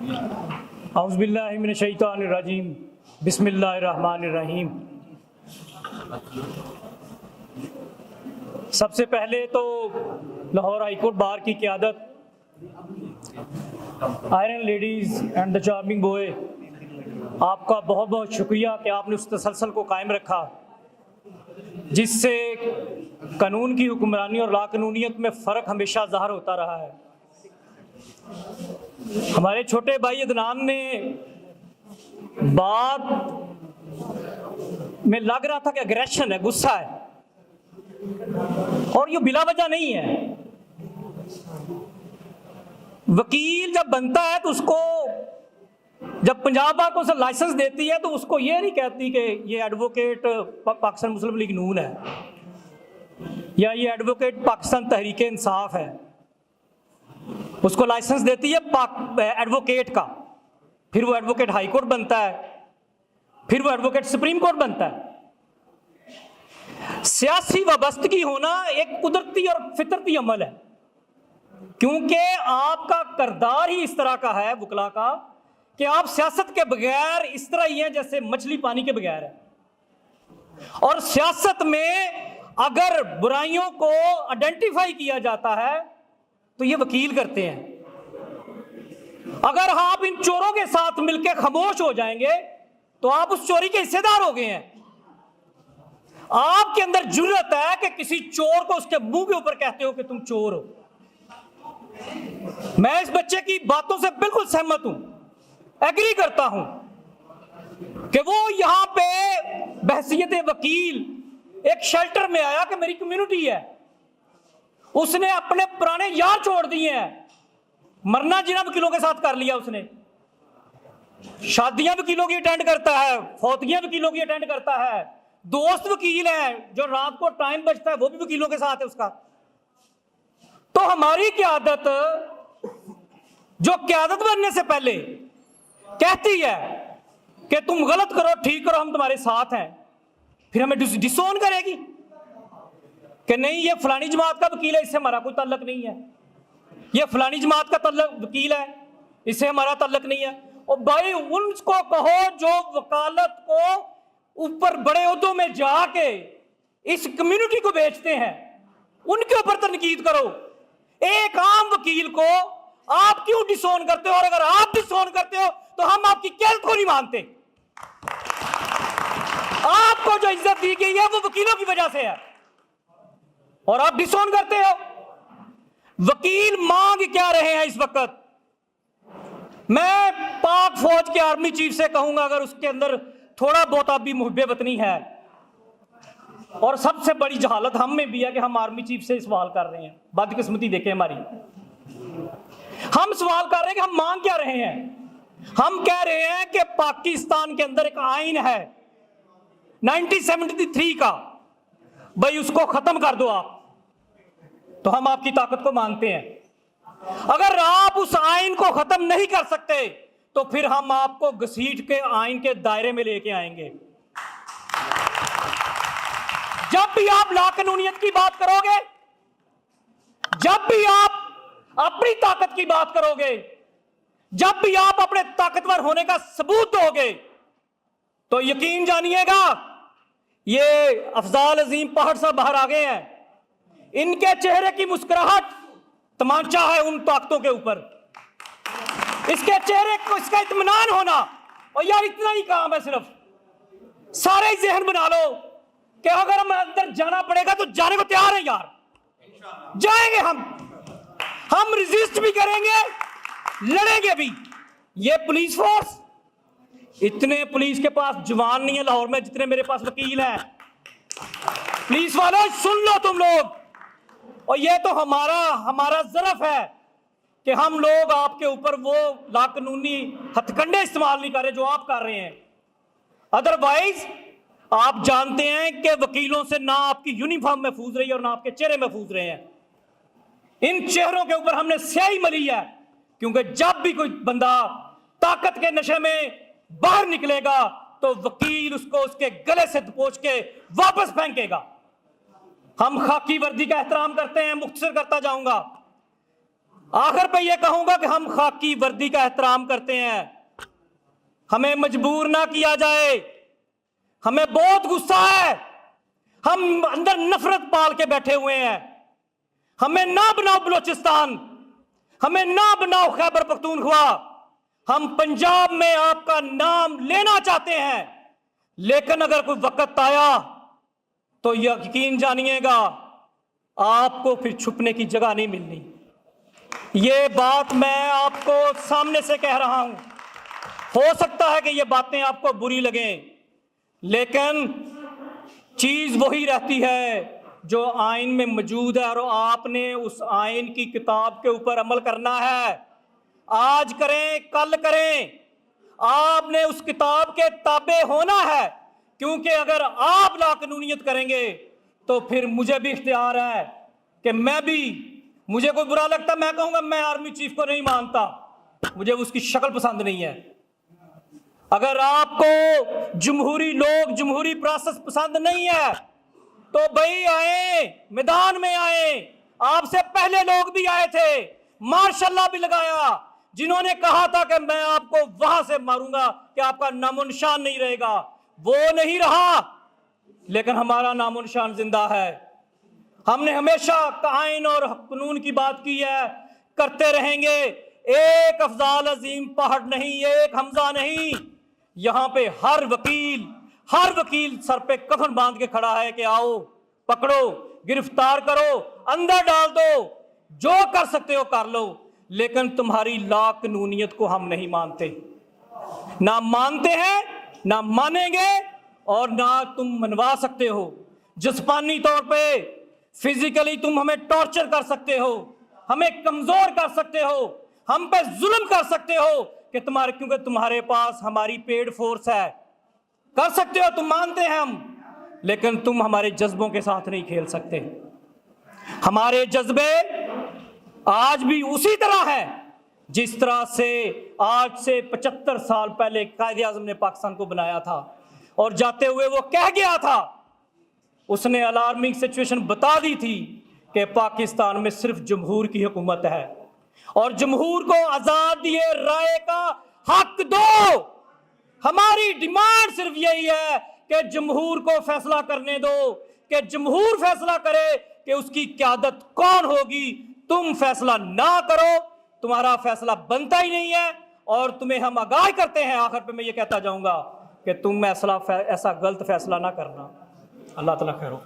औज़ुबिल्लाहिमिनश्शैतानिर्रजीम बिस्मिल्लाहिर्रहमानिर्रहीम। सबसे पहले तो लाहौर हाईकोर्ट बार की क़यादत, iron ladies and the charming boy, आपका बहुत बहुत शुक्रिया कि आपने उस तसलसल को कायम रखा जिससे कानून की हुक्मरानी और लाकानूनियत में फ़र्क हमेशा ज़ाहिर होता रहा है। हमारे छोटे भाई अदनान ने बात में लग रहा था कि अग्रेशन है, गुस्सा है, और ये बिला वजह नहीं है। वकील जब बनता है तो उसको, जब पंजाब बार को लाइसेंस देती है तो उसको ये नहीं कहती कि ये एडवोकेट पाकिस्तान मुस्लिम लीग नून है या ये एडवोकेट पाकिस्तान तहरीक इंसाफ है। उसको लाइसेंस देती है एडवोकेट का, फिर वो एडवोकेट हाई कोर्ट बनता है, फिर वो एडवोकेट सुप्रीम कोर्ट बनता है। सियासी वाबस्तगी होना एक कुदरती और फितरती अमल है, क्योंकि आपका करदार ही इस तरह का है वकला का कि आप सियासत के बगैर इस तरह ही हैं जैसे मछली पानी के बगैर है। और सियासत में अगर बुराइयों को आइडेंटिफाई किया जाता है तो ये वकील करते हैं। अगर आप इन चोरों के साथ मिलकर खामोश हो जाएंगे तो आप उस चोरी के हिस्सेदार हो गए हैं। आपके अंदर जुर्रत है कि किसी चोर को उसके मुंह के ऊपर कहते हो कि तुम चोर हो। मैं इस बच्चे की बातों से बिल्कुल सहमत हूं, एग्री करता हूं कि वो यहां पे बहसियत वकील एक शेल्टर में आया कि मेरी कम्युनिटी है, उसने अपने पुराने यार छोड़ दिए हैं, मरना जीना वकीलों के साथ कर लिया उसने, शादियां वकीलों की अटेंड करता है, फौतगियां वकीलों की अटेंड करता है, दोस्त वकील है जो रात को टाइम बचता है वो भी वकीलों के साथ है उसका। तो हमारी क़यादत, जो क़यादत बनने से पहले कहती है कि तुम गलत करो ठीक करो हम तुम्हारे साथ हैं, फिर हमें डिसोन करेगी कि नहीं ये फलानी जमात का वकील है, इससे हमारा कोई ताल्लुक नहीं है, ये फलानी जमात का वकील है, इससे हमारा ताल्लुक नहीं है। और भाई उनको कहो जो वकालत को ऊपर बड़े ओहदों में जाके इस कम्युनिटी को बेचते हैं, उनके ऊपर तनकीद करो। एक आम वकील को आप क्यों डिसोन करते हो? और अगर आप डिसोन करते हो तो हम आपकी कैद को नहीं मानते। आपको जो इज्जत दी गई है वो वकीलों की वजह से है और आप डिसोन करते हो। वकील मांग क्या रहे हैं इस वक्त? मैं पाक फौज के आर्मी चीफ से कहूंगा, अगर उसके अंदर थोड़ा बहुत भी मुहब्बे वतनी है, और सबसे बड़ी जहालत हम में भी है कि हम आर्मी चीफ से सवाल कर रहे हैं, बदकिस्मती देखें हमारी, हम सवाल कर रहे हैं कि हम मांग क्या रहे हैं। हम कह रहे हैं कि पाकिस्तान के अंदर एक आइन है 1973 का, भाई उसको खत्म कर दो आप, तो हम आपकी ताकत को मानते हैं। अगर आप उस आइन को खत्म नहीं कर सकते तो फिर हम आपको घसीट के आइन के दायरे में लेके आएंगे। जब भी आप लाकानूनियत की बात करोगे, जब भी आप अपनी ताकत की बात करोगे, जब भी आप अपने ताकतवर होने का सबूत दोगे, तो यकीन जानिएगा ये अफजाल अजीम पहाड़ साहब बाहर आ गए हैं, इनके चेहरे की मुस्कुराहट तमाचा है उन ताकतों के ऊपर, इसके चेहरे को इसका इत्मीनान होना। और यार इतना ही काम है, सिर्फ सारे जहन बना लो कि अगर हम अंदर जाना पड़ेगा तो जाने को तैयार है यार, जाएंगे हम रेजिस्ट भी करेंगे, लड़ेंगे भी। ये पुलिस फोर्स, इतने पुलिस के पास जवान नहीं है लाहौर में जितने मेरे पास वकील हैं। पुलिस वालों सुन लो तुम लोग, और ये तो हमारा ज़रफ है कि हम लोग आपके ऊपर वो लाकानूनी हथकंडे इस्तेमाल नहीं कर रहे जो आप कर रहे हैं। अदरवाइज आप जानते हैं कि वकीलों से ना आपकी यूनिफॉर्म महफूज रही है और ना आपके चेहरे महफूज रहे हैं। इन चेहरों के ऊपर हमने स्याही मली है, क्योंकि जब भी कोई बंदा ताकत के नशे में बाहर निकलेगा तो वकील उसको उसके गले से दबोच के वापस फेंकेगा। हम खाकी वर्दी का एहतराम करते हैं, मुख्तसर करता जाऊंगा। आखिर पे ये कहूंगा कि हम खाकी वर्दी का एहतराम करते हैं, हमें मजबूर ना किया जाए। हमें बहुत गुस्सा है, हम अंदर नफरत पाल के बैठे हुए हैं। हमें ना बनाओ बलोचिस्तान, हमें ना बनाओ खैबर पख्तूनख्वा। हम पंजाब में आपका नाम लेना चाहते हैं, लेकिन अगर कोई वक्त आया तो यकीन जानिएगा आपको फिर छुपने की जगह नहीं मिलनी। ये बात मैं आपको सामने से कह रहा हूं। हो सकता है कि ये बातें आपको बुरी लगें, लेकिन चीज वही रहती है जो आइन में मौजूद है, और आपने उस आइन की किताब के ऊपर अमल करना है। आज करें कल करें, आपने उस किताब के ताबे होना है, क्योंकि अगर आप लाकानूनियत करेंगे तो फिर मुझे भी इख्तियार है कि मैं भी, मुझे कोई बुरा लगता मैं कहूंगा मैं आर्मी चीफ को नहीं मानता, मुझे उसकी शक्ल पसंद नहीं है। अगर आपको जमहूरी लोग, जमहूरी प्रोसेस पसंद नहीं है तो भाई आए, मैदान में आए। आपसे पहले लोग भी आए थे, मार्शल्लाह भी लगाया, जिन्होंने कहा था कि मैं आपको वहां से मारूंगा कि आपका नामो निशान नहीं रहेगा। वो नहीं रहा, लेकिन हमारा नामो निशान जिंदा है। हमने हमेशा आइन और कानून की बात की है, करते रहेंगे। एक अफजाल अजीम पहाड़ नहीं, एक हमजा नहीं। यहां पे हर वकील सर पे कफन बांध के खड़ा है कि आओ पकड़ो, गिरफ्तार करो, अंदर डाल दो, जो कर सकते हो कर लो। लेकिन तुम्हारी ला कानूनियत को हम नहीं मानते, ना मानते हैं, ना मानेंगे, और ना तुम मनवा सकते हो। जिस्मानी तौर पे, फिजिकली तुम हमें टॉर्चर कर सकते हो, हमें कमजोर कर सकते हो, हम पे जुल्म कर सकते हो कि तुम्हारे, क्योंकि तुम्हारे पास हमारी पेड फोर्स है, कर सकते हो, तुम मानते हैं हम, लेकिन तुम हमारे जज्बों के साथ नहीं खेल सकते। हमारे जज्बे आज भी उसी तरह है जिस तरह से आज से 75 साल पहले कायदे आज़म ने पाकिस्तान को बनाया था, और जाते हुए वो कह गया था, उसने अलार्मिंग सिचुएशन बता दी थी कि पाकिस्तान में सिर्फ जमहूर की हुकूमत है, और जमहूर को आजादी राय का हक दो। हमारी डिमांड सिर्फ यही है कि जमहूर को फैसला करने दो, कि जमहूर फैसला करे कि उसकी क़यादत कौन होगी। तुम फैसला ना करो, तुम्हारा फैसला बनता ही नहीं है, और तुम्हें हम आगाह करते हैं। आखिर पे मैं ये कहता जाऊंगा कि तुम ऐसा गलत फैसला ना करना। अल्लाह ताला खैर हो।